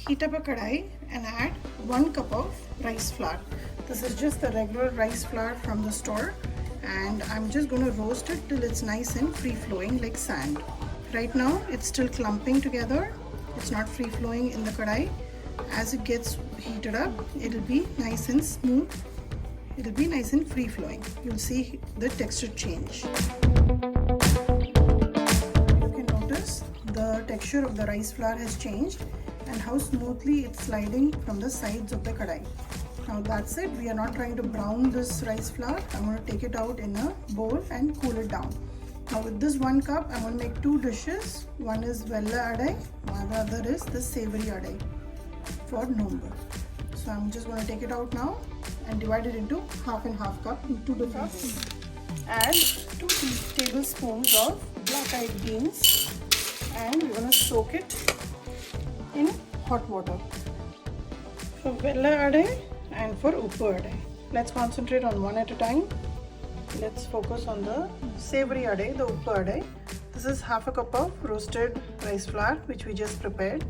Heat up a kadai and add 1 cup of rice flour. This is just the regular rice flour from the store, and I'm just going to roast it till it's nice and free flowing like sand. Right now it's still clumping together, it's not free flowing in the kadai. As it gets heated up, it'll be nice and smooth, it'll be nice and free flowing. You'll see the texture change. You can notice the texture of the rice flour has changed and how smoothly it's sliding from the sides of the kadai. Now that's it. We are not trying to brown this rice flour. I'm going to take it out in a bowl and cool it down. Now with this 1 cup, I'm going to make 2 dishes. One is Vella Adai, the other is the Savory Adai for Nombu. So I'm just going to take it out now and divide it into half and half cup in 2 different cups. Add 2 tablespoons of black-eyed beans and we're going to soak it in hot water. For Vella Adai and for Uppu Adai. Let's concentrate on one at a time. Let's focus on the Savory Adai, the Uppu Adai. This is half a cup of roasted rice flour which we just prepared.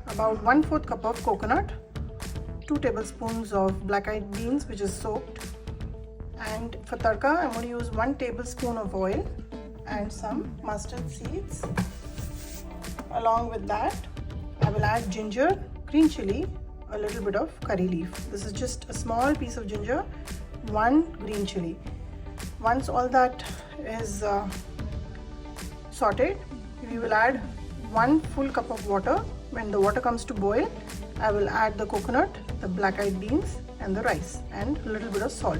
About 1/4 cup of coconut, 2 tablespoons of black-eyed beans which is soaked, and for tadka I'm going to use 1 tablespoon of oil and some mustard seeds. Along with that I will add ginger, green chili, a little bit of curry leaf. This is just a small piece of ginger, 1 green chili. Once all that is sauteed, we will add 1 full cup of water. When the water comes to boil, I will add the coconut, the black-eyed beans and the rice and a little bit of salt.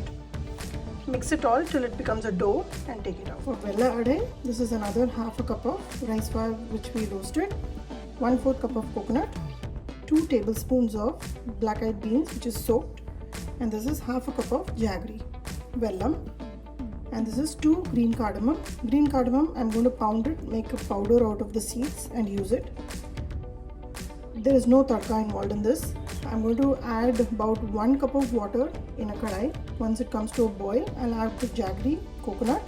Mix it all till it becomes a dough and take it out. For Vella Adai, this is another half a cup of rice flour which we roasted, 1/4 cup of coconut, 2 tablespoons of black-eyed beans which is soaked, and this is half a cup of jaggery, vellam, and this is 2 green cardamom. Green cardamom, I'm going to pound it, make a powder out of the seeds and use it. There is no tadka involved in this. I'm going to add about 1 cup of water in a kadai. Once it comes to a boil, I'll add the jaggery, coconut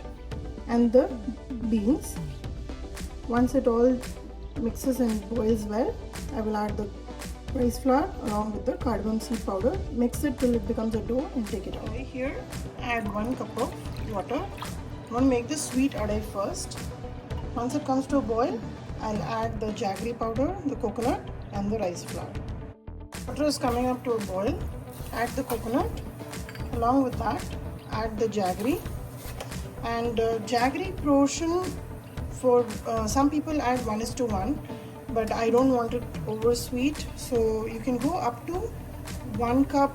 and the beans. Once it all mixes and boils well, I will add the rice flour along with the cardamom seed powder. Mix it till it becomes a dough and take it out. Here, add 1 cup of water. I'm going to make this sweet adai first. Once it comes to a boil, I'll add the jaggery powder, the coconut and the rice flour. Water is coming up to a boil. Add the coconut. Along with that, add the jaggery. And jaggery portion for some people add 1:1, but I don't want it over sweet, so you can go up to 1 cup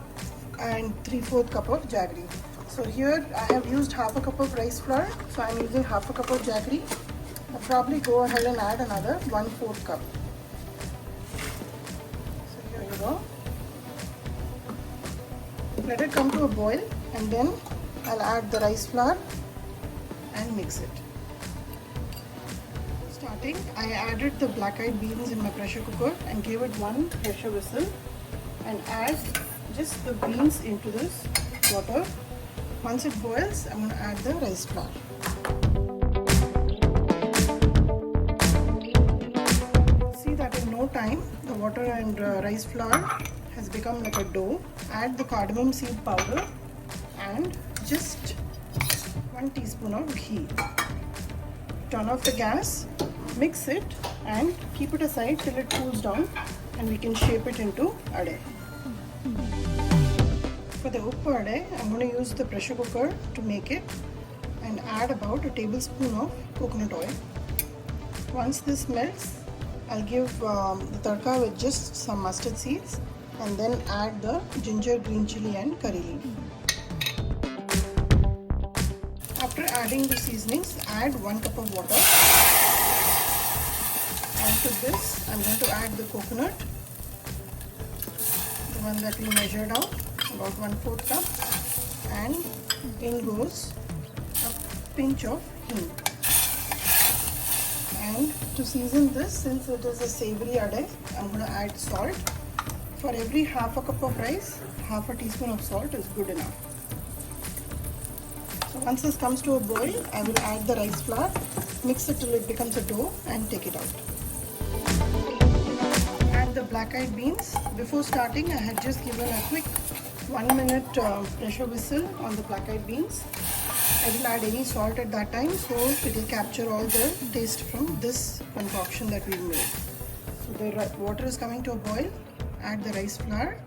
and 3/4 cup of jaggery. So here I have used half a cup of rice flour, so I'm using half a cup of jaggery. I'll probably go ahead and add another 1/4 cup. So here you go. Let it come to a boil and then I'll add the rice flour and mix it. Starting, I added the black-eyed beans in my pressure cooker and gave it 1 pressure whistle and add just the beans into this water. Once it boils, I'm going to add the rice flour. See that in no time the water and rice flour has become like a dough. Add the cardamom seed powder and just 1 teaspoon of ghee. Turn off the gas, mix it and keep it aside till it cools down and we can shape it into adai. For the Uppu Adai, I'm going to use the pressure cooker to make it and add about a tablespoon of coconut oil. Once this melts, I'll give the tadka with just some mustard seeds and then add the ginger, green chili and curry leaf. After adding the seasonings, add 1 cup of water. And to this, I'm going to add the coconut, the one that we measured out, about 1/4 cup, and in goes a pinch of hing. And to season this, since it is a savory adai, I'm going to add salt. For every half a cup of rice, half a teaspoon of salt is good enough. So once this comes to a boil, I will add the rice flour, mix it till it becomes a dough and take it out. Add the black-eyed beans. Before starting, I had just given a quick 1-minute pressure whistle on the black-eyed beans. I didn't add any salt at that time, so it will capture all the taste from this concoction that we made. So the water is coming to a boil. Add the rice flour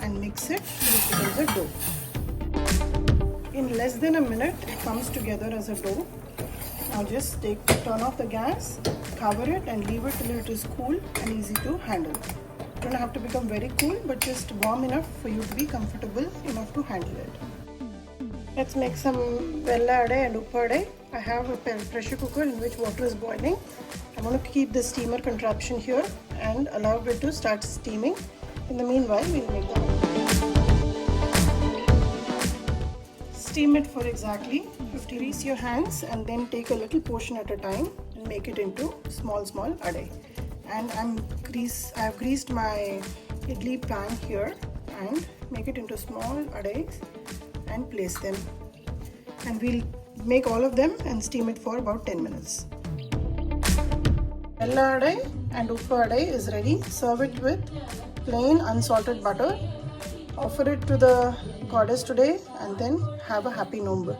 and mix it till it becomes a dough. In less than a minute, it comes together as a dough. Now just turn off the gas, cover it and leave it till it is cool and easy to handle. It doesn't have to become very cool, but just warm enough for you to be comfortable enough to handle it. Let's make some Vella Adai and Uppu Adai. I have a pressure cooker in which water is boiling. I'm going to keep the steamer contraption here and allow it to start steaming. In the meanwhile, we'll make them. Steam it for exactly 50. Grease your hands and then take a little portion at a time and make it into small adai. And I've greased my idli pan here and make it into small adais and place them. And we'll make all of them and steam it for about 10 minutes. Vella Adai and Uppu Adai is ready. Serve it with plain unsalted butter. Offer it to the goddess today and then have a happy Nombu.